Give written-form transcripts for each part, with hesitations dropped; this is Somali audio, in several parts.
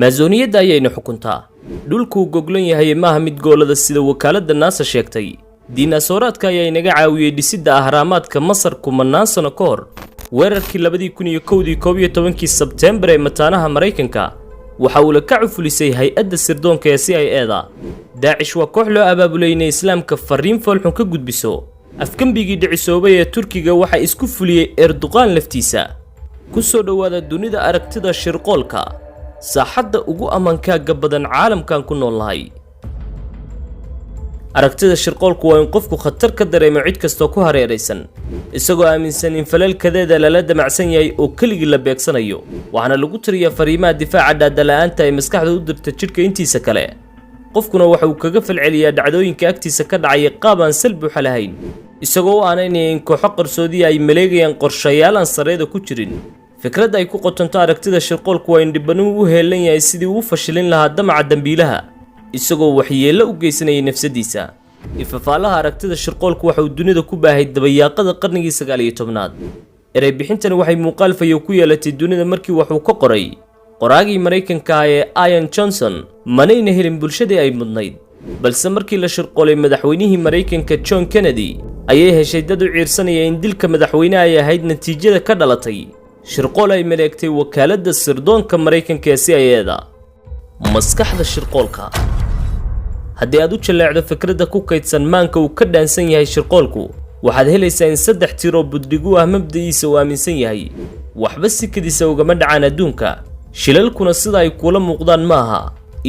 maazoniyadda ayayna xukuntaa dhulkuu goglan yahay maaha mid goolada sida wakaaladda naasa sheegtay diinaasoraadka ayaa inaga caawiyey dhisidda ahraamaadka masar kumanaan sano ka hor weerarkii 2011 Sebtembar ee mataanaha Mareykanka waxa uu la ka cufulisay hay-adda sirdoonka ee CIA-da Daesh waa koox loo abaabulay inay islaamka fariin foolxun ka gudbiso afkambigii dhicisoobay ee Turkiga waxa isku fuliyay Erdogan laftiisa ku soo dhawaada dunida aragtida shirqoolka saaxadda ugu amaankaaga badan caalamkan ku noolahay aragtida shirqoolku waa in qofku khatar ka dareemo cid kasta ku hareeraysan isagoo aaminsan in falalkadeeda lala damacsan yahay oo keligii la beegsanayo waxaana lagu tiriyaa fariimaha difaaca dhaadala'aanta ay maskaxda u dirta jidhka intiisa kale qofkuna waxa uu kaga falceliyaa dhacdooyinka agtiisa ka dhacaya qaab aan sal buuxa lahayn isagoo u aanaynaya in kooxo qarsoodiya ay maleegayaan qorshayaal aan sareeda ku jirin fikradda ay ku qotonto aragtida shirqoolku waa in dhibbanuhu u heelan yahay sidii uu fashilin lahaa damaca dambiilaha isagoo waxyeello u geysanayay nafsadiisa ifafaalaha aragtida shirqoolku waxa uu dunida ku baahay dabayaaqada qarnigii 19aad eray bixintani waxay muuqaal fayo ku yeelatay dunida markii wax uu ka qoray qoraagii Mareykanka ee Ian Johnson manayna helin bulshadii ay mudnayd balse markii la shirqoolay madaxweynihii Mareykanka John Kennedy ayay heshay dad u ciirsanaya in dilka madaxweynaha ay ahayd natiijada ka dhalatay shirqool ay maleegtay wakaaladda sirdoonka Mareykanka ee CIA-da maskaxda shirqoolka haddii aad u jaleecdo fikradda ku kaydsan maanka uu ka dhaansan yahay shirqoolku waxaad helaysaa in 3 tiro buddigu ah mabdaiisa uu aaminsan yahay waxba si kadisa ugama dhacaan adduunka shilalkuna sida ay kula muuqdaan maaha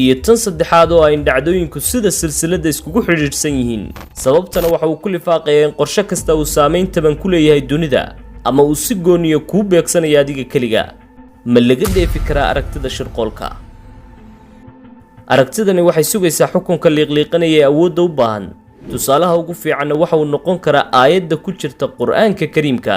iyo tan saddexaad oo ay dhacdooyinku sida silsiladda iskugu xidhiidhsan yihiin sababtana waxa uu ku lifaaqayaa in qorshe kasta uu saameyn taban ku leeyahay dunida ama uu si gooniyo kuu beegsanayo adiga keliga ma laga dheefi karaa aragtida shirqoolka aragtidani waxay sugaysaa xukunka liiqliiqanaya ee awoodda u baahan tusaalaha ugu fiicanna waxa uu noqon karaa aayadda ku jirta qur'aanka kariimka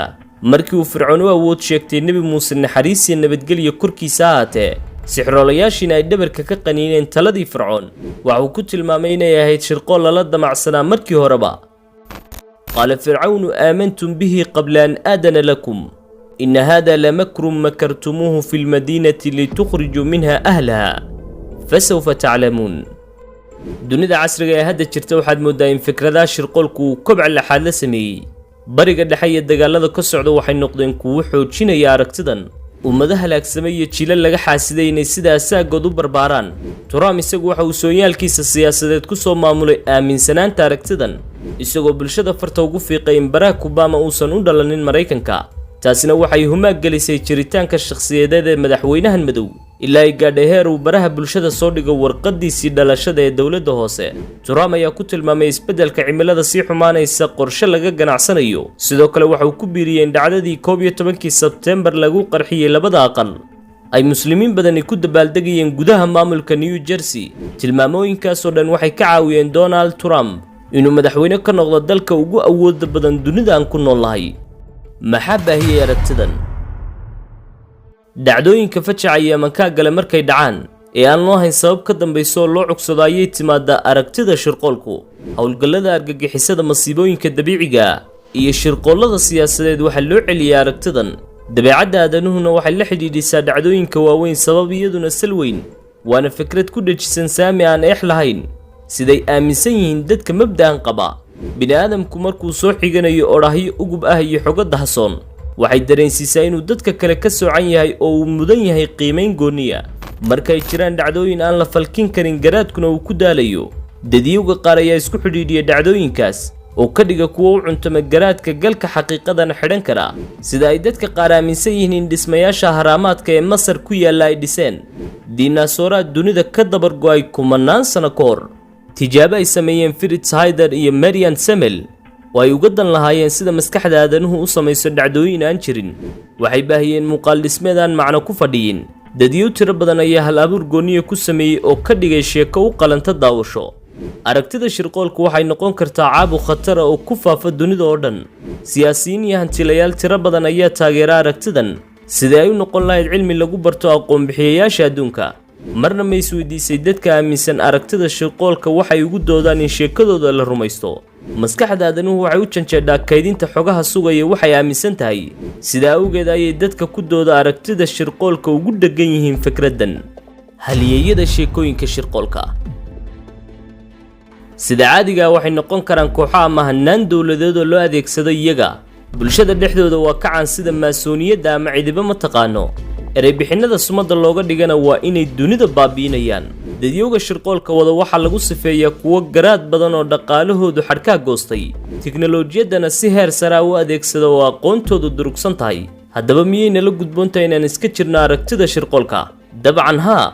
markii uu fircoon u awood sheegtay nebi muuse naxariis iyo nabadgelyo korkiisa ahaatee sixroolayaashiina ay dhabarka ka qaniineen taladii fircoon waxa uu ku tilmaamay inay ahayd shirqool lala damacsanaa markii horeba qaala fircawnu aamantum bihi qabla an aadana lakum ina hada lamakrun makartumuuhu fi lmadiinati litukhrijuu minha ahlaha fasawfa taclamuun dunida casriga ee hadda jirta waxaad moodaa in fikradaha shirqoolku uu kobca laxaad la sameeyey bariga dhexe iyo dagaalada ka socda waxay noqdeen kuwo xoojinaya aragtidan ummado halaagsamay iyo jiilal laga xaasiday inay sida asaagood u barbaaraan Trump isagu waxa uu sooyaalkiisa siyaasadeed ku soo maamulay aaminsanaanta aragtidan isagoo bulshada farta ugu fiiqay in Barack Obama uusan u dhalanin Mareykanka taasina waxay humaag gelisay jiritaanka shakhsiyadeed ee madaxweynahan madow ilaa ay gaadhay heer uu baraha bulshada soo dhigo warqadiisii dhalashada ee dawladda hoose Trump ayaa ku tilmaamay isbeddelka cimilada sii xumaanaysa qorshe laga ganacsanayo sidoo kale waxa uu ku biiriyay in dhacdadii 11 Sebtembar lagu qarxiyay labada aqal ay muslimiin badani ku dabaaldegayeen gudaha maamulka New Jersey tilmaamooyinkaas oo dhan waxay ka caawiyeen Donald Trump inuu madaxweyne ka noqdo dalka ugu awoodda badan dunida aan ku noolahay maxaa baahiyay aragtidan dhacdooyinka fajacaya amankaa gale markay dhacaan ee aan loo hayn sabab ka dambayso oo loo cugsado ayay timaadaa aragtida shirqoolku howlgallada argagixisada masiibooyinka dabiiciga iyo shirqoollada siyaasadeed waxaa loo celiyaa aragtidan dabeecadda aadanuhuna waxay la xidhiidhisaa dhacdooyinka waaweyn sabab iyaduna sal weyn waana fikrad ku dhajisan saami aan eex lahayn siday aaminsan yihiin dadka mabda'an qaba bini'aadamku markuu soo xiganayo odhahyo ugub ah iyo xogo dahsoon waxay dareensiisaa inuu dadka kale ka soocan yahay oo uu mudan yahay qiimayn gooniya markay jiraan dhacdooyin aan la falkin karin garaadkuna uu ku daalayo dadiyowga qaar ayaa isku xidhiidhiya dhacdooyinkaas oo ka dhiga kuwa u cuntama garaadka galka xaqiiqadan xidhan kara sida ay dadka qaar aaminsan yihiin in dhismayaasha haraamaadka ee Masar ku yaalla ay dhiseen diinaasoraad dunida ka dabar go'ay kumanaan sano ka hor tijaabo ay sameeyeen Fritz Heider iyo Marian Semmel oo ay uga dan lahaayeen sida maskaxda aadanuhu u samayso dhacdooyin aan jirin waxay baahiyeen muuqaal dhismeed aan macno ku fadhiyin dadiyo tiro badan ayaa hal abuur gooniye ku sameeyey oo ka dhigay sheeko u qalanta daawasho aragtida shirqoolku waxay noqon kartaa caabuq khatar ah oo ku faafa dunida oo dhan siyaasiyiin iyo hantilayaal tiro badan ayaa taageera aragtidan sidee ay u noqon lahayd cilmi lagu barto aqoon bixiyayaasha adduunka marna ma isweydiisay dadka aaminsan aragtida shirqoolka waxay ugu doodaan in sheekadooda la rumaysto maskaxda aadanuhu waxay u janjeedhaa kaydinta xogaha sugaya waxay aaminsan tahay sidaa awgeed ayay dadka ku dooda aragtida shirqoolka ugu dhegan yihiin fikraddan halyeeyada sheekooyinka shirqoolka. sida caadiga waxay noqon karaan kooxo ama hannaan dowladeed oo loo adeegsado iyaga bulshada dhexdooda waa ka caan sida maasooniyadda ama cidiba ma taqaano ereybixinada sumadda looga dhigana waa inay dunida baabi'inayaan. dadyowga shirqoolka wada waxaa lagu sifeeyaa kuwo garaad badan oo dhaqaalahoodu xadhkaa goostay tiknolojiyaddana si heer sare u adeegsada oo aqoontoodu durugsan tahay. haddaba miyayna la gudboontahay inaan iska jirno aragtida shirqoolka? dabcan haa,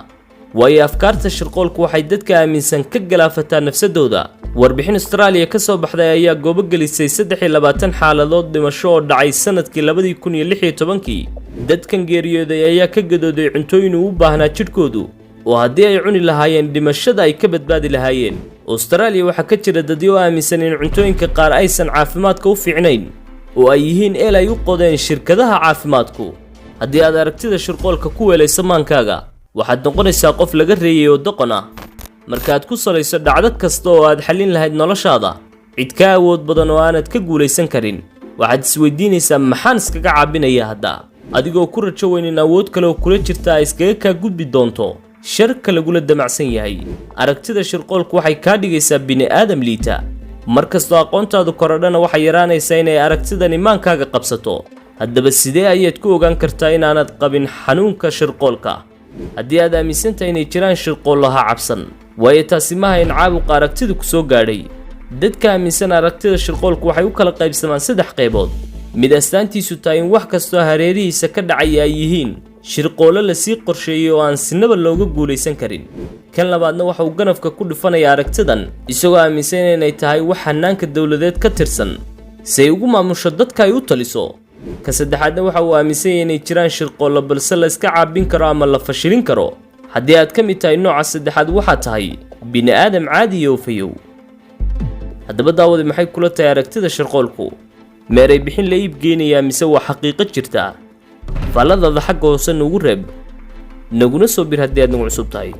waayo afkaarta shirqoolku waxay dadka aaminsan ka galaafataa nafsadooda. warbixin Australia ka soo baxday ayaa goobo gelisay 23 xaaladood dhimasho oo dhacay sanadkii 2016. dadkan geeriyooday ayaa ka gadooday cuntooyin u baahnaa jidhkoodu oo haddii ay cuni lahaayeen dhimashada ay ka badbaadi lahaayeen. Australia waxaa ka jira dadyo aaminsan in cuntooyinka qaar aysan caafimaadka u fiicnayn oo ay yihiin eel ay u qodeen shirkadaha caafimaadku. haddii aad aragtida shirqoolka ku weelayso maankaaga waxaad noqonaysaa qof laga reeyay oo doqon ah. markaad ku salayso dhacdo kasta oo aad xallin lahayd noloshaada cid ka awood badan oo aanad ka guulaysan karin, waxaad isweydiinaysaa maxaan iskaga caabinaya hadda, adigoo ku rajo weyn in awood kale oo kula jirta ay iskaga kaa gudbi doonto sharka lagula damacsan yahay. aragtida shirqoolku waxay kaa dhigaysaa bini'aadam liita. markastoo aqoontaadu korodhana waxay yaraanaysaa inay aragtidan imaankaaga qabsato. haddaba sidee ayaad ku ogaan kartaa inaanad qabin xanuunka shirqoolka? haddii aad aaminsan tahay inay jiraan shirqoolaha cabsan, waayo taasi maaha in caabuqa aragtida ku soo gaadhay. dadka aaminsan aragtida shirqoolku waxay u kala qaybsamaan 3 qaybood. mid astaantiisu tahay in wax kastoo hareerihiisa ka dhacaya ay yihiin shirqoolo lasii qorsheeyey oo aan sinaba looga guulaysan karin. kan labaadna waxa uu ganafka ku dhifanaya aragtidan isagoo aaminsan inay tahay wax hannaanka dowladeed ka tirsan si ay ugu maamusho dadka ay u taliso. ka saddexaadna waxa uu aaminsan yahay inay jiraan shirqoollo balse la iska caabin karo ama la fashilin karo. haddii aad ka mid tahay nooca saddexaad waxaa tahay bini'aadam caadi iyo fayow. haddaba daawadi maxay kula tahay aragtida shirqoolku? meeray bixin la iib geenayaa mise waa xaqiiqo jirta? faalladaada xagga hoose nugu reeb, naguna soo bir haddii aad nagu cusub tahay.